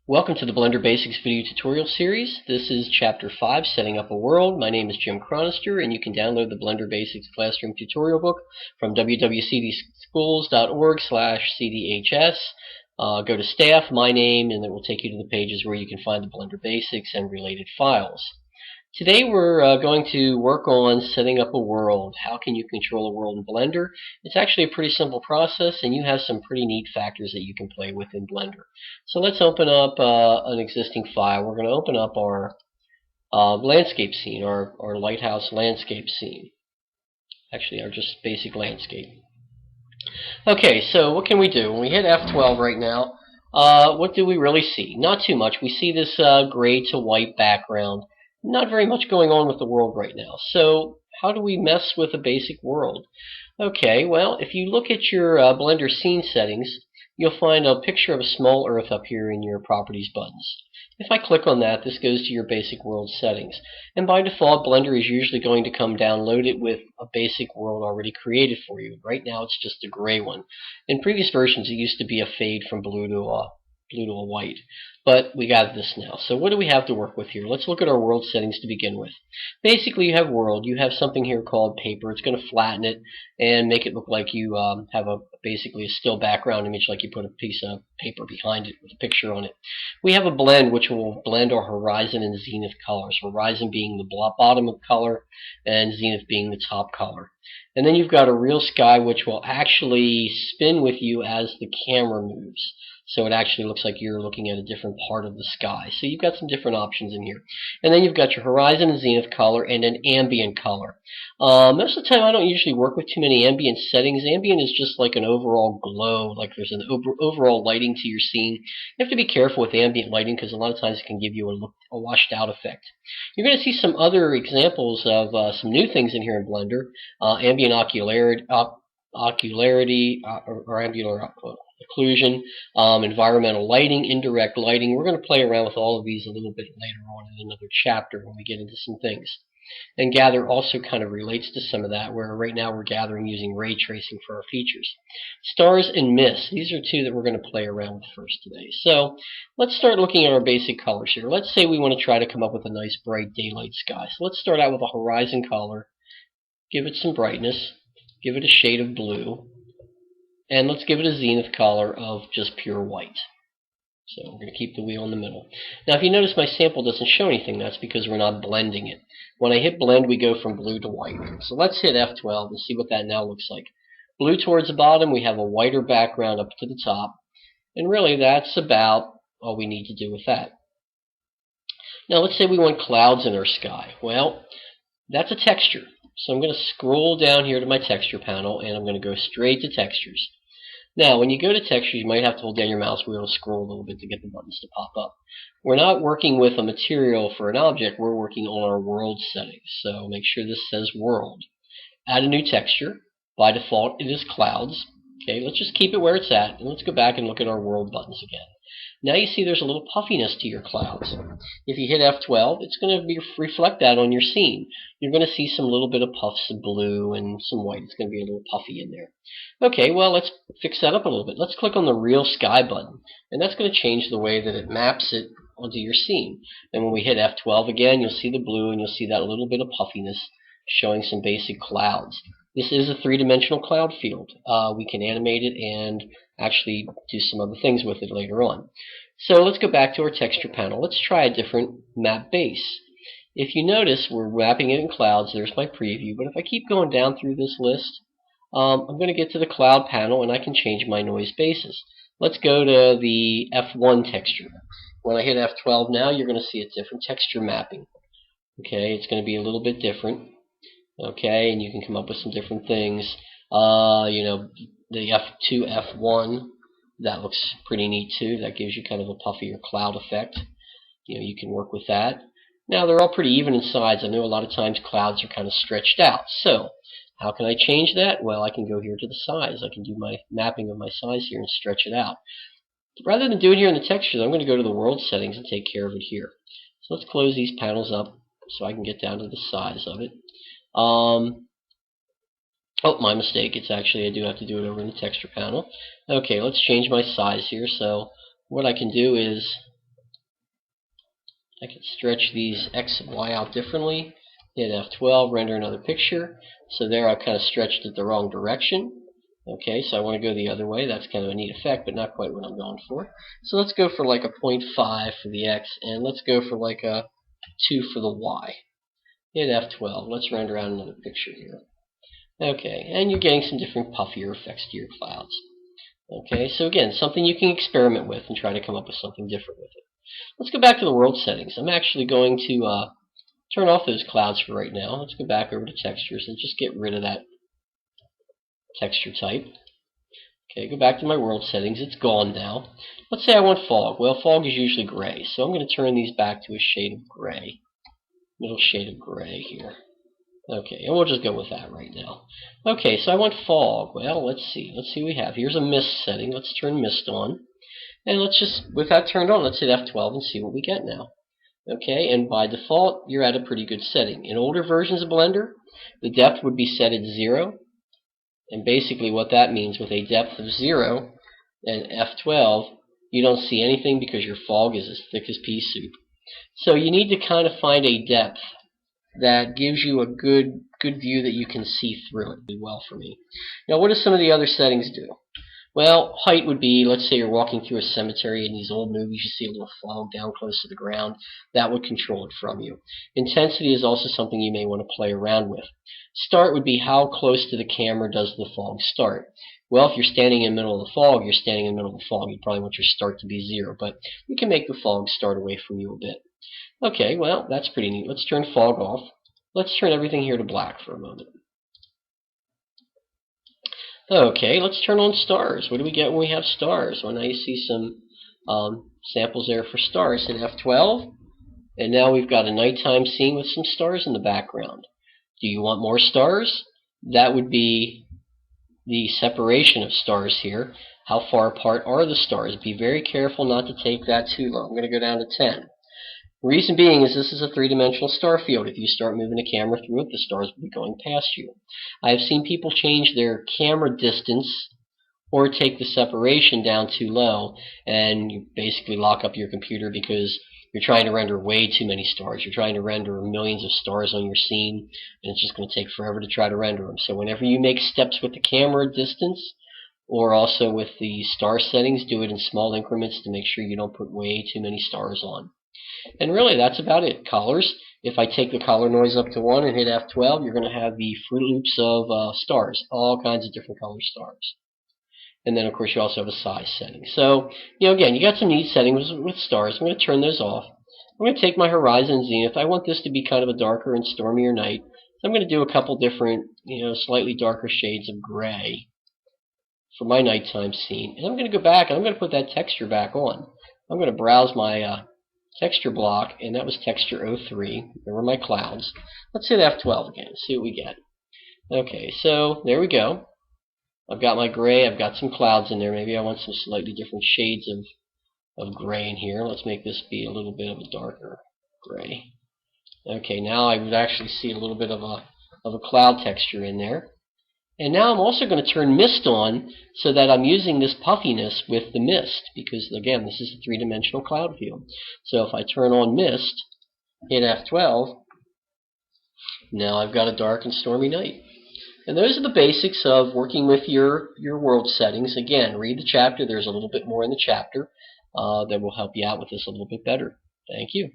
Welcome to the Blender Basics video tutorial series. This is Chapter 5, Setting Up a World. My name is Jim Chronister, and you can download the Blender Basics Classroom Tutorial Book from www.cdschools.org/cdhs. Go to Staff, My Name, and it will take you to the pages where you can find the Blender Basics and related files. Today we're going to work on setting up a world. How can you control a world in Blender? It's actually a pretty simple process, and you have some pretty neat factors that you can play with in Blender. So let's open up an existing file. We're going to open up our landscape scene, our lighthouse landscape scene. Actually, our just basic landscape. Okay, so what can we do? When we hit F12 right now, what do we really see? Not too much. We see this gray to white background. Not very much going on with the world right now. So how do we mess with a basic world? Okay, well, if you look at your Blender scene settings, you'll find a picture of a small earth up here in your properties buttons. If I click on that, this goes to your basic world settings. And by default, Blender is usually going to come downloaded with a basic world already created for you. Right now, it's just a gray one. In previous versions, it used to be a fade from blue to a white, but we got this now. So what do we have to work with here? Let's look at our world settings to begin with. Basically, you have world. You have something here called paper. It's going to flatten it and make it look like you have basically a still background image, like you put a piece of paper behind it with a picture on it. We have a blend, which will blend our horizon and zenith colors. Horizon being the bottom of color and zenith being the top color. And then you've got a real sky, which will actually spin with you as the camera moves. So it actually looks like you're looking at a different part of the sky. So you've got some different options in here. And then you've got your horizon and zenith color and an ambient color. Most of the time I don't usually work with too many ambient settings. Ambient is just like an overall glow, like there's an overall lighting to your scene. You have to be careful with ambient lighting because a lot of times it can give you a washed out effect. You're going to see some other examples of some new things in here in Blender. Ambient ocularity, or ambient occlusion, environmental lighting, indirect lighting. We're going to play around with all of these a little bit later on in another chapter when we get into some things. And gather also kind of relates to some of that, where right now we're gathering using ray tracing for our features. Stars and mist. These are two that we're going to play around with first today. So let's start looking at our basic colors here. Let's say we want to try to come up with a nice bright daylight sky. So let's start out with a horizon color. Give it some brightness. Give it a shade of blue. And let's give it a zenith color of just pure white. So we're going to keep the wheel in the middle. Now if you notice my sample doesn't show anything, that's because we're not blending it. When I hit blend, we go from blue to white. So let's hit F12 and see what that now looks like. Blue towards the bottom, we have a whiter background up to the top. And really that's about all we need to do with that. Now let's say we want clouds in our sky. Well, that's a texture. So I'm going to scroll down here to my texture panel, and I'm going to go straight to textures. Now, when you go to textures, you might have to hold down your mouse wheel to scroll a little bit to get the buttons to pop up. We're not working with a material for an object. We're working on our world settings. So make sure this says world. Add a new texture. By default, it is clouds. Okay, let's just keep it where it's at, and let's go back and look at our world buttons again. Now you see there's a little puffiness to your clouds. If you hit F12, it's going to reflect that on your scene. You're going to see some little bit of puffs of blue and some white. It's going to be a little puffy in there. Okay, well, let's fix that up a little bit. Let's click on the Real Sky button, and that's going to change the way that it maps it onto your scene. And when we hit F12 again, you'll see the blue, and you'll see that little bit of puffiness showing some basic clouds. This is a three-dimensional cloud field. We can animate it and actually do some other things with it later on. So let's go back to our texture panel. Let's try a different map base. If you notice, we're mapping it in clouds. There's my preview. But if I keep going down through this list, I'm going to get to the cloud panel, and I can change my noise basis. Let's go to the F1 texture. When I hit F12 now, you're going to see a different texture mapping. Okay, it's going to be a little bit different. Okay, and you can come up with some different things. The F2, F1, that looks pretty neat too. That gives you kind of a puffier cloud effect. You can work with that. Now they're all pretty even in size. I know a lot of times clouds are kind of stretched out. So how can I change that? Well, I can go here to the size. I can do my mapping of my size here and stretch it out. Rather than do it here in the textures, I'm going to go to the world settings and take care of it here. So let's close these panels up so I can get down to the size of it. Oh, my mistake. It's actually, I do have to do it over in the texture panel. Okay, let's change my size here. So what I can do is I can stretch these X and Y out differently. Hit F12, render another picture. So there I've kind of stretched it the wrong direction. Okay, so I want to go the other way. That's kind of a neat effect, but not quite what I'm going for. So let's go for like a 0.5 for the X, and let's go for like a 2 for the Y. Hit F12. Let's render out another picture here. Okay, and you're getting some different puffier effects to your clouds. Okay, so again, something you can experiment with and try to come up with something different with it. Let's go back to the world settings. I'm actually going to turn off those clouds for right now. Let's go back over to textures and just get rid of that texture type. Okay, go back to my world settings. It's gone now. Let's say I want fog. Well, fog is usually gray, so I'm going to turn these back to a shade of gray. Middle shade of gray here. Okay, and we'll just go with that right now. Okay, so I want fog. Well, let's see. Let's see what we have. Here's a mist setting. Let's turn mist on. And let's just, with that turned on, let's hit F12 and see what we get now. Okay, and by default, you're at a pretty good setting. In older versions of Blender, the depth would be set at 0. And basically what that means, with a depth of 0 and F12, you don't see anything because your fog is as thick as pea soup. So you need to kind of find a depth that gives you a good view that you can see through it well for me. Now, what do some of the other settings do? Well, height would be, let's say you're walking through a cemetery. In these old movies, you see a little fog down close to the ground. That would control it from you. Intensity is also something you may want to play around with. Start would be how close to the camera does the fog start. Well, if you're standing in the middle of the fog, you're standing in the middle of the fog. You probably want your start to be 0, but you can make the fog start away from you a bit. Okay, well, that's pretty neat. Let's turn fog off. Let's turn everything here to black for a moment. Okay, let's turn on stars. What do we get when we have stars? Well, now you see some samples there for stars. Hit F12, and now we've got a nighttime scene with some stars in the background. Do you want more stars? That would be the separation of stars here. How far apart are the stars? Be very careful not to take that too low. I'm going to go down to 10. The reason being is this is a three-dimensional star field. If you start moving the camera through it, the stars will be going past you. I have seen people change their camera distance or take the separation down too low, and you basically lock up your computer because you're trying to render way too many stars. You're trying to render millions of stars on your scene, and it's just going to take forever to try to render them. So whenever you make steps with the camera distance, or also with the star settings, do it in small increments to make sure you don't put way too many stars on. And really, that's about it. Colors. If I take the color noise up to 1 and hit F12, you're going to have the Fruit Loops of stars, all kinds of different color stars. And then, of course, you also have a size setting. So, again, you got some neat settings with stars. I'm going to turn those off. I'm going to take my horizon and zenith. I want this to be kind of a darker and stormier night. So I'm going to do a couple different, slightly darker shades of gray for my nighttime scene. And I'm going to go back and I'm going to put that texture back on. I'm going to browse my texture block, and that was texture 03. There were my clouds. Let's hit F12 again, see what we get. Okay, so there we go. I've got my gray, I've got some clouds in there. Maybe I want some slightly different shades of gray in here. Let's make this be a little bit of a darker gray. Okay, now I would actually see a little bit of a cloud texture in there. And now I'm also going to turn mist on so that I'm using this puffiness with the mist, because again, this is a three-dimensional cloud field. So if I turn on mist, hit F12, now I've got a dark and stormy night. And those are the basics of working with your world settings. Again, read the chapter. There's a little bit more in the chapter that will help you out with this a little bit better. Thank you.